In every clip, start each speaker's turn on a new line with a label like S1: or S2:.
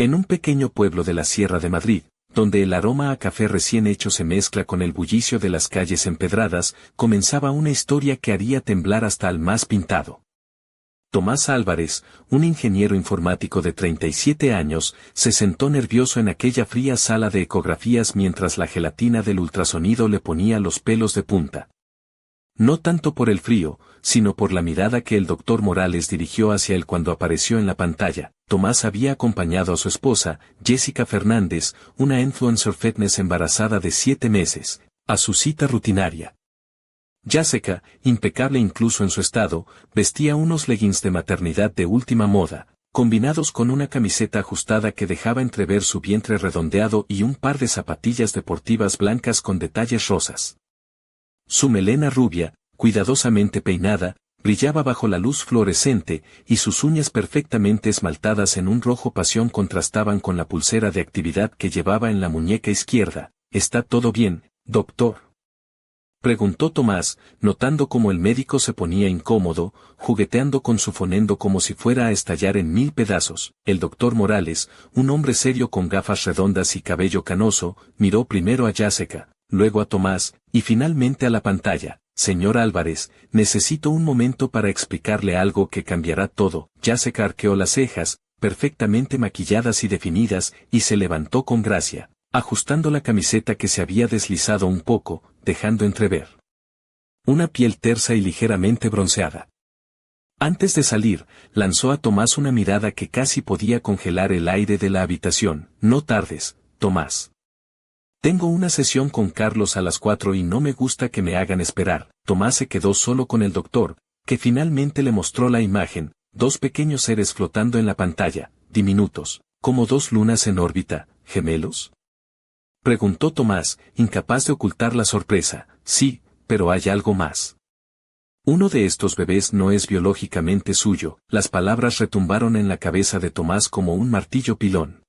S1: En un pequeño pueblo de la Sierra de Madrid, donde el aroma a café recién hecho se mezcla con el bullicio de las calles empedradas, comenzaba una historia que haría temblar hasta al más pintado. Tomás Álvarez, un ingeniero informático de 37 años, se sentó nervioso en aquella fría sala de ecografías mientras la gelatina del ultrasonido le ponía los pelos de punta. No tanto por el frío, sino por la mirada que el doctor Morales dirigió hacia él cuando apareció en la pantalla. Tomás había acompañado a su esposa, Jessica Fernández, una influencer fitness embarazada de 7 meses, a su cita rutinaria. Jessica, impecable incluso en su estado, vestía unos leggings de maternidad de última moda, combinados con una camiseta ajustada que dejaba entrever su vientre redondeado y un par de zapatillas deportivas blancas con detalles rosas. Su melena rubia, cuidadosamente peinada, brillaba bajo la luz fluorescente, y sus uñas perfectamente esmaltadas en un rojo pasión contrastaban con la pulsera de actividad que llevaba en la muñeca izquierda. ¿Está todo bien, doctor?, preguntó Tomás, notando cómo el médico se ponía incómodo, jugueteando con su fonendo como si fuera a estallar en 1000 pedazos. El doctor Morales, un hombre serio con gafas redondas y cabello canoso, miró primero a Jessica, luego a Tomás, y finalmente a la pantalla. Señor Álvarez, necesito un momento para explicarle algo que cambiará todo. Jessica arqueó las cejas, perfectamente maquilladas y definidas, y se levantó con gracia, ajustando la camiseta que se había deslizado un poco, dejando entrever una piel tersa y ligeramente bronceada. Antes de salir, lanzó a Tomás una mirada que casi podía congelar el aire de la habitación. No tardes, Tomás. Tengo una sesión con Carlos a las 4 y no me gusta que me hagan esperar. Tomás se quedó solo con el doctor, que finalmente le mostró la imagen, 2 pequeños seres flotando en la pantalla, diminutos, como 2 lunas en órbita. ¿Gemelos?, preguntó Tomás, incapaz de ocultar la sorpresa. Sí, pero hay algo más. Uno de estos bebés no es biológicamente suyo. Las palabras retumbaron en la cabeza de Tomás como un martillo pilón.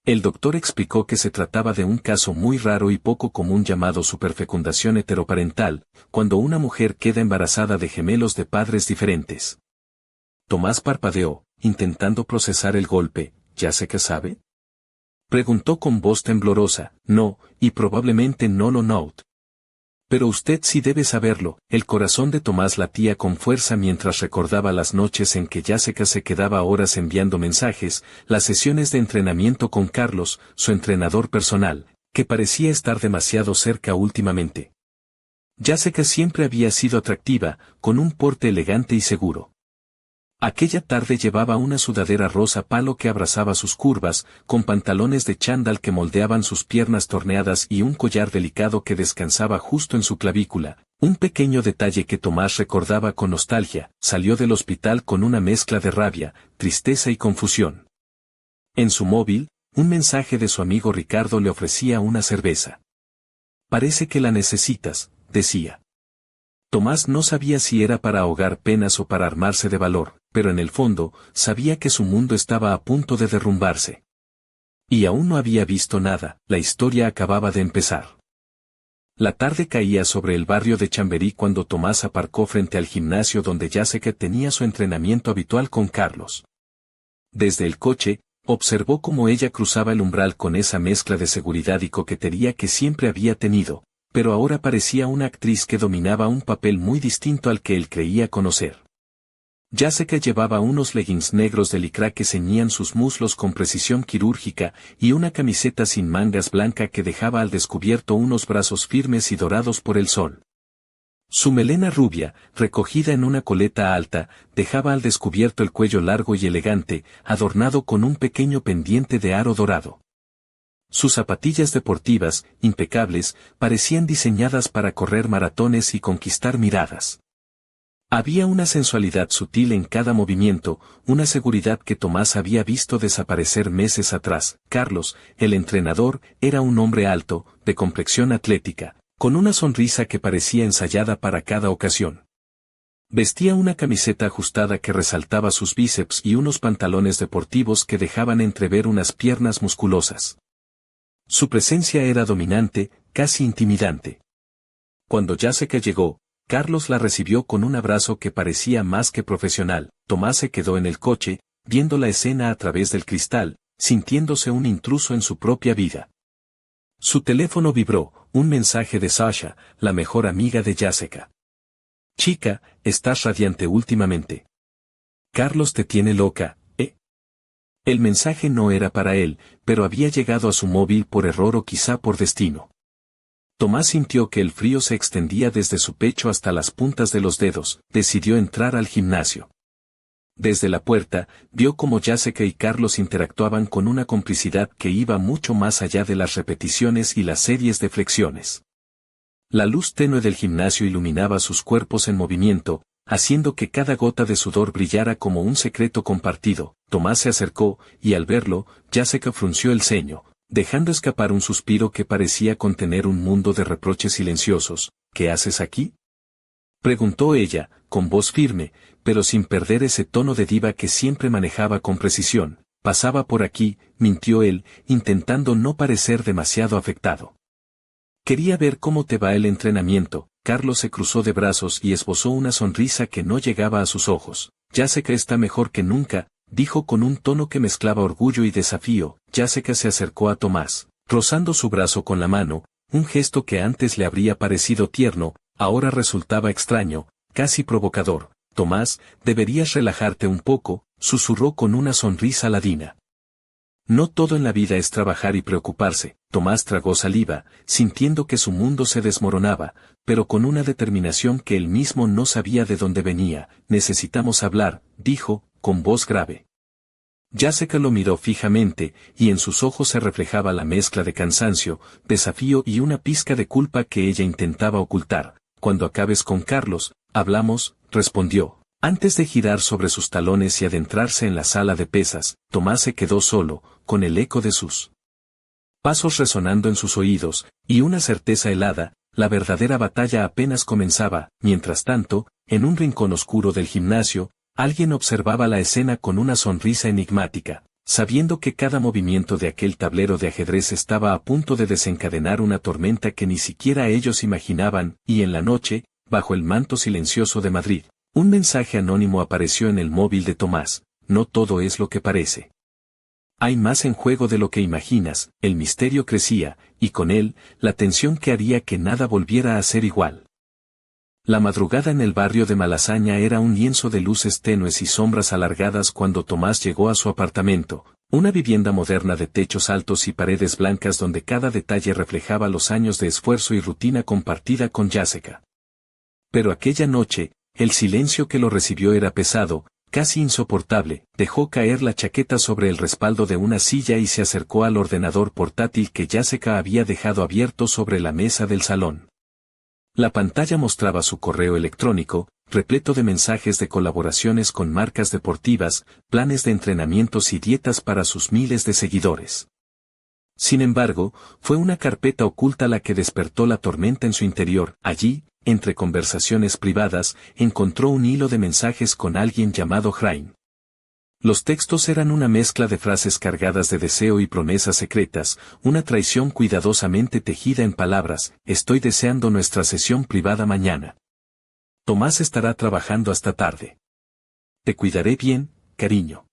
S1: El doctor explicó que se trataba de un caso muy raro y poco común llamado superfecundación heteroparental, cuando una mujer queda embarazada de gemelos de padres diferentes. Tomás parpadeó, intentando procesar el golpe. ¿Ya sé qué sabe?, preguntó con voz temblorosa. No, y probablemente no lo note. Pero usted sí debe saberlo. El corazón de Tomás latía con fuerza mientras recordaba las noches en que Jessica se quedaba horas enviando mensajes, las sesiones de entrenamiento con Carlos, su entrenador personal, que parecía estar demasiado cerca últimamente. Jessica siempre había sido atractiva, con un porte elegante y seguro. Aquella tarde llevaba una sudadera rosa palo que abrazaba sus curvas, con pantalones de chándal que moldeaban sus piernas torneadas y un collar delicado que descansaba justo en su clavícula, un pequeño detalle que Tomás recordaba con nostalgia. Salió del hospital con una mezcla de rabia, tristeza y confusión. En su móvil, un mensaje de su amigo Ricardo le ofrecía una cerveza. Parece que la necesitas, decía. Tomás no sabía si era para ahogar penas o para armarse de valor, pero en el fondo, sabía que su mundo estaba a punto de derrumbarse. Y aún no había visto nada, la historia acababa de empezar. La tarde caía sobre el barrio de Chamberí cuando Tomás aparcó frente al gimnasio donde Jessica tenía su entrenamiento habitual con Carlos. Desde el coche, observó cómo ella cruzaba el umbral con esa mezcla de seguridad y coquetería que siempre había tenido, pero ahora parecía una actriz que dominaba un papel muy distinto al que él creía conocer. Jessica llevaba unos leggings negros de licra que ceñían sus muslos con precisión quirúrgica y una camiseta sin mangas blanca que dejaba al descubierto unos brazos firmes y dorados por el sol. Su melena rubia, recogida en una coleta alta, dejaba al descubierto el cuello largo y elegante, adornado con un pequeño pendiente de aro dorado. Sus zapatillas deportivas, impecables, parecían diseñadas para correr maratones y conquistar miradas. Había una sensualidad sutil en cada movimiento, una seguridad que Tomás había visto desaparecer meses atrás. Carlos, el entrenador, era un hombre alto, de complexión atlética, con una sonrisa que parecía ensayada para cada ocasión. Vestía una camiseta ajustada que resaltaba sus bíceps y unos pantalones deportivos que dejaban entrever unas piernas musculosas. Su presencia era dominante, casi intimidante. Cuando Jessica llegó, Carlos la recibió con un abrazo que parecía más que profesional. Tomás se quedó en el coche, viendo la escena a través del cristal, sintiéndose un intruso en su propia vida. Su teléfono vibró, un mensaje de Sasha, la mejor amiga de Jessica. Chica, estás radiante últimamente. Carlos te tiene loca, ¿eh? El mensaje no era para él, pero había llegado a su móvil por error o quizá por destino. Tomás sintió que el frío se extendía desde su pecho hasta las puntas de los dedos, decidió entrar al gimnasio. Desde la puerta, vio cómo Jessica y Carlos interactuaban con una complicidad que iba mucho más allá de las repeticiones y las series de flexiones. La luz tenue del gimnasio iluminaba sus cuerpos en movimiento, haciendo que cada gota de sudor brillara como un secreto compartido. Tomás se acercó, y al verlo, Jessica frunció el ceño, dejando escapar un suspiro que parecía contener un mundo de reproches silenciosos. ¿Qué haces aquí?, preguntó ella, con voz firme, pero sin perder ese tono de diva que siempre manejaba con precisión. Pasaba por aquí, mintió él, intentando no parecer demasiado afectado. Quería ver cómo te va el entrenamiento. Carlos se cruzó de brazos y esbozó una sonrisa que no llegaba a sus ojos. Jessica está mejor que nunca, dijo con un tono que mezclaba orgullo y desafío. Jessica se acercó a Tomás, rozando su brazo con la mano, un gesto que antes le habría parecido tierno, ahora resultaba extraño, casi provocador. Tomás, deberías relajarte un poco, susurró con una sonrisa ladina. No todo en la vida es trabajar y preocuparse. Tomás tragó saliva, sintiendo que su mundo se desmoronaba, pero con una determinación que él mismo no sabía de dónde venía. Necesitamos hablar, dijo, con voz grave. Jessica lo miró fijamente, y en sus ojos se reflejaba la mezcla de cansancio, desafío y una pizca de culpa que ella intentaba ocultar. Cuando acabes con Carlos, hablamos, respondió. Antes de girar sobre sus talones y adentrarse en la sala de pesas, Tomás se quedó solo, con el eco de sus pasos resonando en sus oídos, y una certeza helada. La verdadera batalla apenas comenzaba. Mientras tanto, en un rincón oscuro del gimnasio, alguien observaba la escena con una sonrisa enigmática, sabiendo que cada movimiento de aquel tablero de ajedrez estaba a punto de desencadenar una tormenta que ni siquiera ellos imaginaban. Y en la noche, bajo el manto silencioso de Madrid, un mensaje anónimo apareció en el móvil de Tomás. No todo es lo que parece. Hay más en juego de lo que imaginas. El misterio crecía, y con él, la tensión que haría que nada volviera a ser igual. La madrugada en el barrio de Malasaña era un lienzo de luces tenues y sombras alargadas cuando Tomás llegó a su apartamento, una vivienda moderna de techos altos y paredes blancas donde cada detalle reflejaba los años de esfuerzo y rutina compartida con Jessica. Pero aquella noche, el silencio que lo recibió era pesado, casi insoportable. Dejó caer la chaqueta sobre el respaldo de una silla y se acercó al ordenador portátil que Jessica había dejado abierto sobre la mesa del salón. La pantalla mostraba su correo electrónico, repleto de mensajes de colaboraciones con marcas deportivas, planes de entrenamientos y dietas para sus miles de seguidores. Sin embargo, fue una carpeta oculta la que despertó la tormenta en su interior. Allí, entre conversaciones privadas, encontró un hilo de mensajes con alguien llamado Hrain. Los textos eran una mezcla de frases cargadas de deseo y promesas secretas, una traición cuidadosamente tejida en palabras. Estoy deseando nuestra sesión privada mañana. Tomás estará trabajando hasta tarde. Te cuidaré bien, cariño.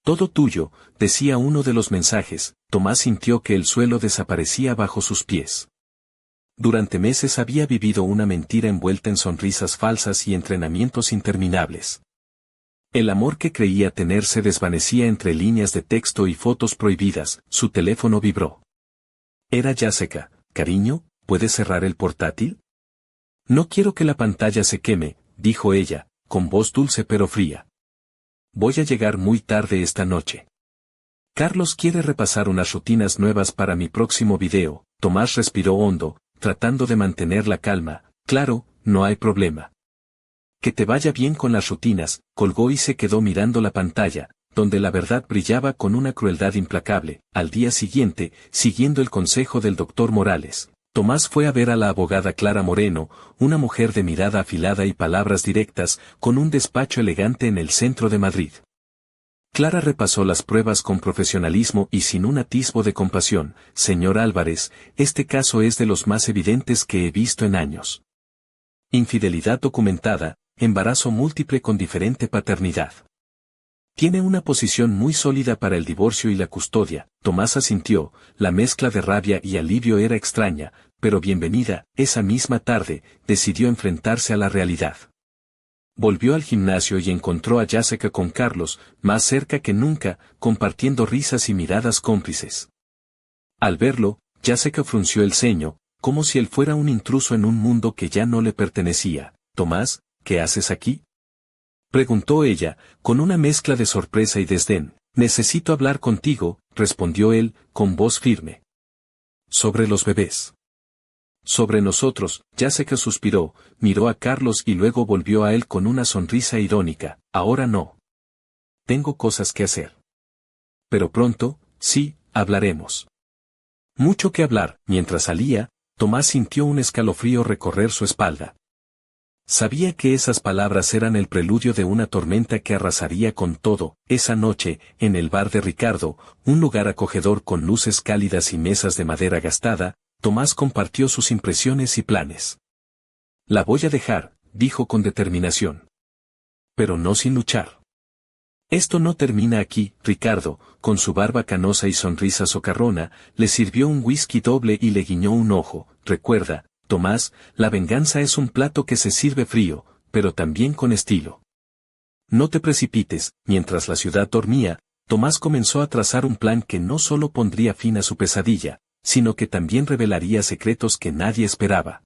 S1: Todo tuyo, decía uno de los mensajes. Tomás sintió que el suelo desaparecía bajo sus pies. Durante meses había vivido una mentira envuelta en sonrisas falsas y entrenamientos interminables. El amor que creía tener se desvanecía entre líneas de texto y fotos prohibidas. Su teléfono vibró. Era Jessica. Cariño, ¿puedes cerrar el portátil? No quiero que la pantalla se queme, dijo ella, con voz dulce pero fría. Voy a llegar muy tarde esta noche. Carlos quiere repasar unas rutinas nuevas para mi próximo video. Tomás respiró hondo, tratando de mantener la calma. Claro, no hay problema. Que te vaya bien con las rutinas. Colgó y se quedó mirando la pantalla, donde la verdad brillaba con una crueldad implacable. Al día siguiente, siguiendo el consejo del doctor Morales, Tomás fue a ver a la abogada Clara Moreno, una mujer de mirada afilada y palabras directas, con un despacho elegante en el centro de Madrid. Clara repasó las pruebas con profesionalismo y sin un atisbo de compasión. Señor Álvarez, este caso es de los más evidentes que he visto en años. Infidelidad documentada, embarazo múltiple con diferente paternidad. Tiene una posición muy sólida para el divorcio y la custodia. Tomás asintió, la mezcla de rabia y alivio era extraña, pero bienvenida. Esa misma tarde, decidió enfrentarse a la realidad. Volvió al gimnasio y encontró a Jessica con Carlos, más cerca que nunca, compartiendo risas y miradas cómplices. Al verlo, Jessica frunció el ceño, como si él fuera un intruso en un mundo que ya no le pertenecía. «Tomás, ¿qué haces aquí?», preguntó ella, con una mezcla de sorpresa y desdén. «Necesito hablar contigo», respondió él, con voz firme. «¿Sobre los bebés?». «Sobre nosotros», Jessica suspiró, miró a Carlos y luego volvió a él con una sonrisa irónica. «Ahora no. Tengo cosas que hacer. Pero pronto, sí, hablaremos». Mucho que hablar. Mientras salía, Tomás sintió un escalofrío recorrer su espalda. Sabía que esas palabras eran el preludio de una tormenta que arrasaría con todo. Esa noche, en el bar de Ricardo, un lugar acogedor con luces cálidas y mesas de madera gastada, Tomás compartió sus impresiones y planes. «La voy a dejar», dijo con determinación. «Pero no sin luchar. Esto no termina aquí». Ricardo, con su barba canosa y sonrisa socarrona, le sirvió un whisky doble y le guiñó un ojo. «Recuerda, Tomás, la venganza es un plato que se sirve frío, pero también con estilo. No te precipites». Mientras la ciudad dormía, Tomás comenzó a trazar un plan que no solo pondría fin a su pesadilla, sino que también revelaría secretos que nadie esperaba.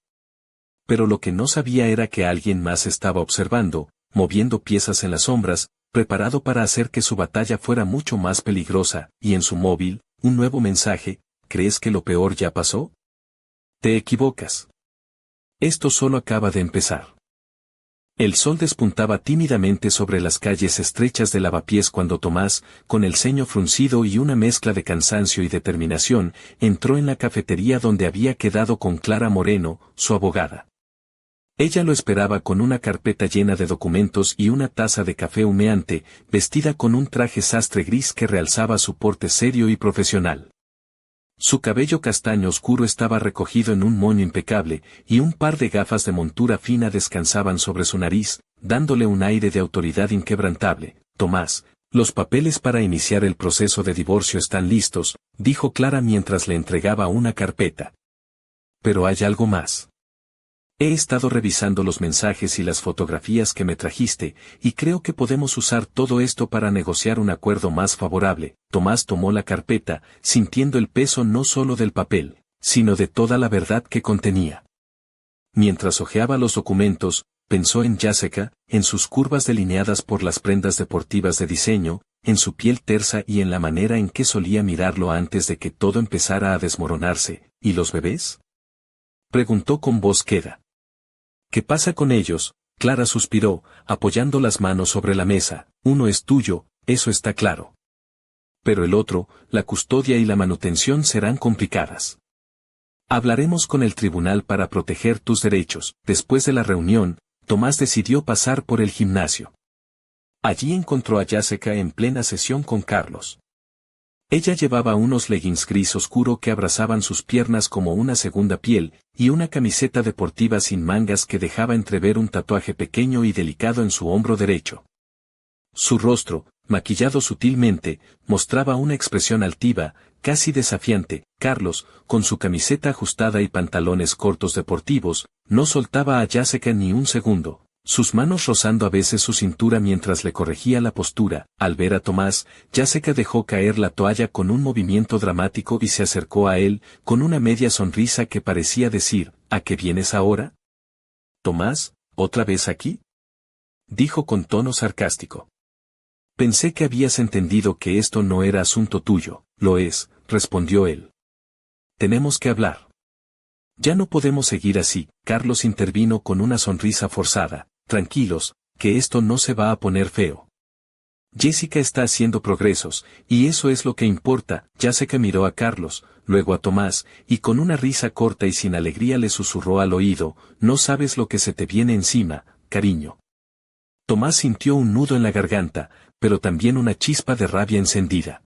S1: Pero lo que no sabía era que alguien más estaba observando, moviendo piezas en las sombras, preparado para hacer que su batalla fuera mucho más peligrosa, y en su móvil, un nuevo mensaje: «¿Crees que lo peor ya pasó? Te equivocas. Esto solo acaba de empezar». El sol despuntaba tímidamente sobre las calles estrechas de Lavapiés cuando Tomás, con el ceño fruncido y una mezcla de cansancio y determinación, entró en la cafetería donde había quedado con Clara Moreno, su abogada. Ella lo esperaba con una carpeta llena de documentos y una taza de café humeante, vestida con un traje sastre gris que realzaba su porte serio y profesional. Su cabello castaño oscuro estaba recogido en un moño impecable, y un par de gafas de montura fina descansaban sobre su nariz, dándole un aire de autoridad inquebrantable. «Tomás, los papeles para iniciar el proceso de divorcio están listos», dijo Clara mientras le entregaba una carpeta. «Pero hay algo más. He estado revisando los mensajes y las fotografías que me trajiste, y creo que podemos usar todo esto para negociar un acuerdo más favorable». Tomás tomó la carpeta, sintiendo el peso no solo del papel, sino de toda la verdad que contenía. Mientras hojeaba los documentos, pensó en Jessica, en sus curvas delineadas por las prendas deportivas de diseño, en su piel tersa y en la manera en que solía mirarlo antes de que todo empezara a desmoronarse. «¿Y los bebés?», preguntó con voz queda. «¿Qué pasa con ellos?». Clara suspiró, apoyando las manos sobre la mesa. «Uno es tuyo, eso está claro. Pero el otro, la custodia y la manutención serán complicadas. Hablaremos con el tribunal para proteger tus derechos». Después de la reunión, Tomás decidió pasar por el gimnasio. Allí encontró a Jessica en plena sesión con Carlos. Ella llevaba unos leggings gris oscuro que abrazaban sus piernas como una segunda piel, y una camiseta deportiva sin mangas que dejaba entrever un tatuaje pequeño y delicado en su hombro derecho. Su rostro, maquillado sutilmente, mostraba una expresión altiva, casi desafiante. Carlos, con su camiseta ajustada y pantalones cortos deportivos, no soltaba a Jessica ni un segundo, sus manos rozando a veces su cintura mientras le corregía la postura. Al ver a Tomás, Jessica dejó caer la toalla con un movimiento dramático y se acercó a él, con una media sonrisa que parecía decir: «¿A qué vienes ahora?». «Tomás, ¿otra vez aquí?», dijo con tono sarcástico. «Pensé que habías entendido que esto no era asunto tuyo». «Lo es», respondió él. «Tenemos que hablar». «Ya no podemos seguir así», Carlos intervino con una sonrisa forzada. «Tranquilos, que esto no se va a poner feo. Jessica está haciendo progresos, y eso es lo que importa». Jessica miró a Carlos, luego a Tomás, y con una risa corta y sin alegría le susurró al oído: «No sabes lo que se te viene encima, cariño». Tomás sintió un nudo en la garganta, pero también una chispa de rabia encendida.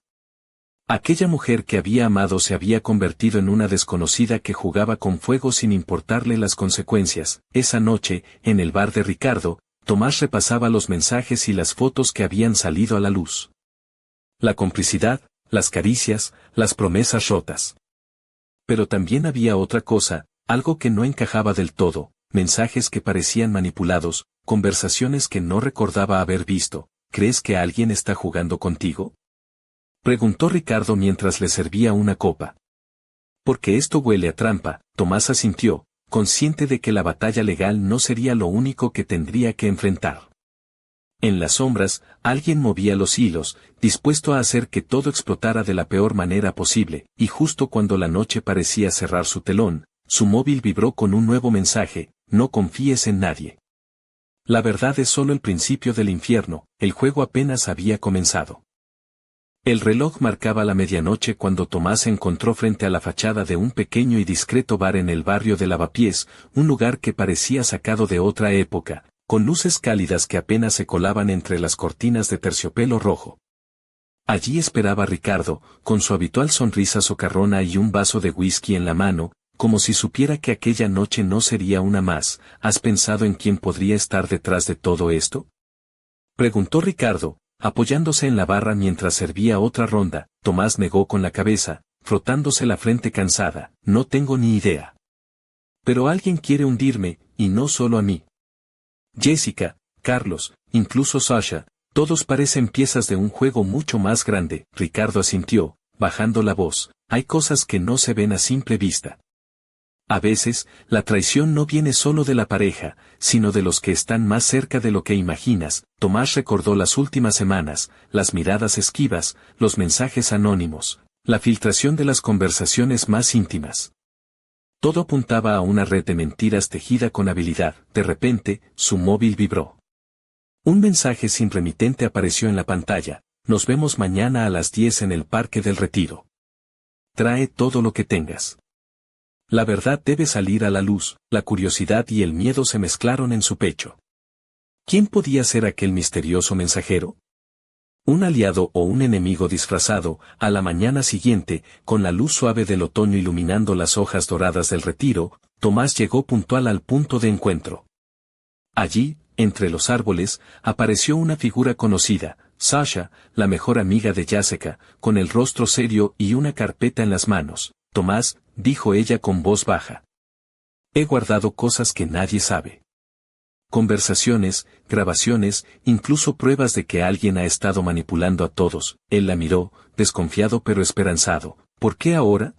S1: Aquella mujer que había amado se había convertido en una desconocida que jugaba con fuego sin importarle las consecuencias. Esa noche, en el bar de Ricardo, Tomás repasaba los mensajes y las fotos que habían salido a la luz. La complicidad, las caricias, las promesas rotas. Pero también había otra cosa, algo que no encajaba del todo, mensajes que parecían manipulados, conversaciones que no recordaba haber visto. ¿Crees que alguien está jugando contigo?, preguntó Ricardo mientras le servía una copa. Porque esto huele a trampa, Tomás asintió, consciente de que la batalla legal no sería lo único que tendría que enfrentar. En las sombras, alguien movía los hilos, dispuesto a hacer que todo explotara de la peor manera posible, y justo cuando la noche parecía cerrar su telón, su móvil vibró con un nuevo mensaje: no confíes en nadie. La verdad es solo el principio del infierno, el juego apenas había comenzado. El reloj marcaba la medianoche cuando Tomás se encontró frente a la fachada de un pequeño y discreto bar en el barrio de Lavapiés, un lugar que parecía sacado de otra época, con luces cálidas que apenas se colaban entre las cortinas de terciopelo rojo. Allí esperaba Ricardo, con su habitual sonrisa socarrona y un vaso de whisky en la mano, como si supiera que aquella noche no sería una más. ¿Has pensado en quién podría estar detrás de todo esto?, preguntó Ricardo, apoyándose en la barra mientras servía otra ronda. Tomás negó con la cabeza, frotándose la frente cansada. No tengo ni idea. Pero alguien quiere hundirme, y no solo a mí. Jessica, Carlos, incluso Sasha, todos parecen piezas de un juego mucho más grande. Ricardo asintió, bajando la voz. Hay cosas que no se ven a simple vista. A veces, la traición no viene solo de la pareja, sino de los que están más cerca de lo que imaginas. Tomás recordó las últimas semanas, las miradas esquivas, los mensajes anónimos, la filtración de las conversaciones más íntimas. Todo apuntaba a una red de mentiras tejida con habilidad. De repente, su móvil vibró. Un mensaje sin remitente apareció en la pantalla. Nos vemos mañana a las 10 en el Parque del Retiro. Trae todo lo que tengas. La verdad debe salir a la luz. La curiosidad y el miedo se mezclaron en su pecho. ¿Quién podía ser aquel misterioso mensajero? ¿Un aliado o un enemigo disfrazado? A la mañana siguiente, con la luz suave del otoño iluminando las hojas doradas del retiro, Tomás llegó puntual al punto de encuentro. Allí, entre los árboles, apareció una figura conocida, Sasha, la mejor amiga de Jessica, con el rostro serio y una carpeta en las manos. Tomás, dijo ella con voz baja. He guardado cosas que nadie sabe. Conversaciones, grabaciones, incluso pruebas de que alguien ha estado manipulando a todos. Él la miró, desconfiado pero esperanzado. ¿Por qué ahora?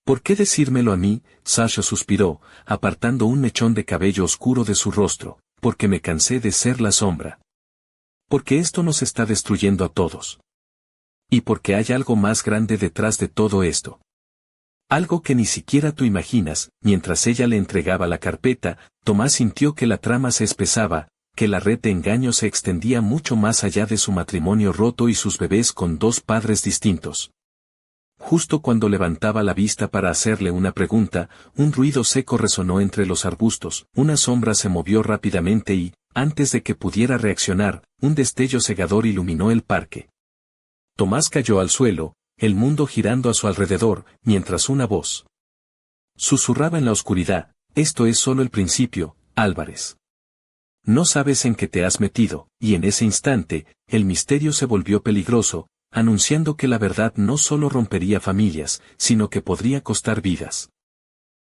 S1: ¿Por qué decírmelo a mí? Sasha suspiró, apartando un mechón de cabello oscuro de su rostro. Porque me cansé de ser la sombra. Porque esto nos está destruyendo a todos. Y porque hay algo más grande detrás de todo esto. Algo que ni siquiera tú imaginas. Mientras ella le entregaba la carpeta, Tomás sintió que la trama se espesaba, que la red de engaño se extendía mucho más allá de su matrimonio roto y sus bebés con dos padres distintos. Justo cuando levantaba la vista para hacerle una pregunta, un ruido seco resonó entre los arbustos. Una sombra se movió rápidamente y, antes de que pudiera reaccionar, un destello cegador iluminó el parque. Tomás cayó al suelo, el mundo girando a su alrededor, mientras una voz susurraba en la oscuridad: esto es solo el principio, Álvarez. No sabes en qué te has metido. Y en ese instante, el misterio se volvió peligroso, anunciando que la verdad no solo rompería familias, sino que podría costar vidas.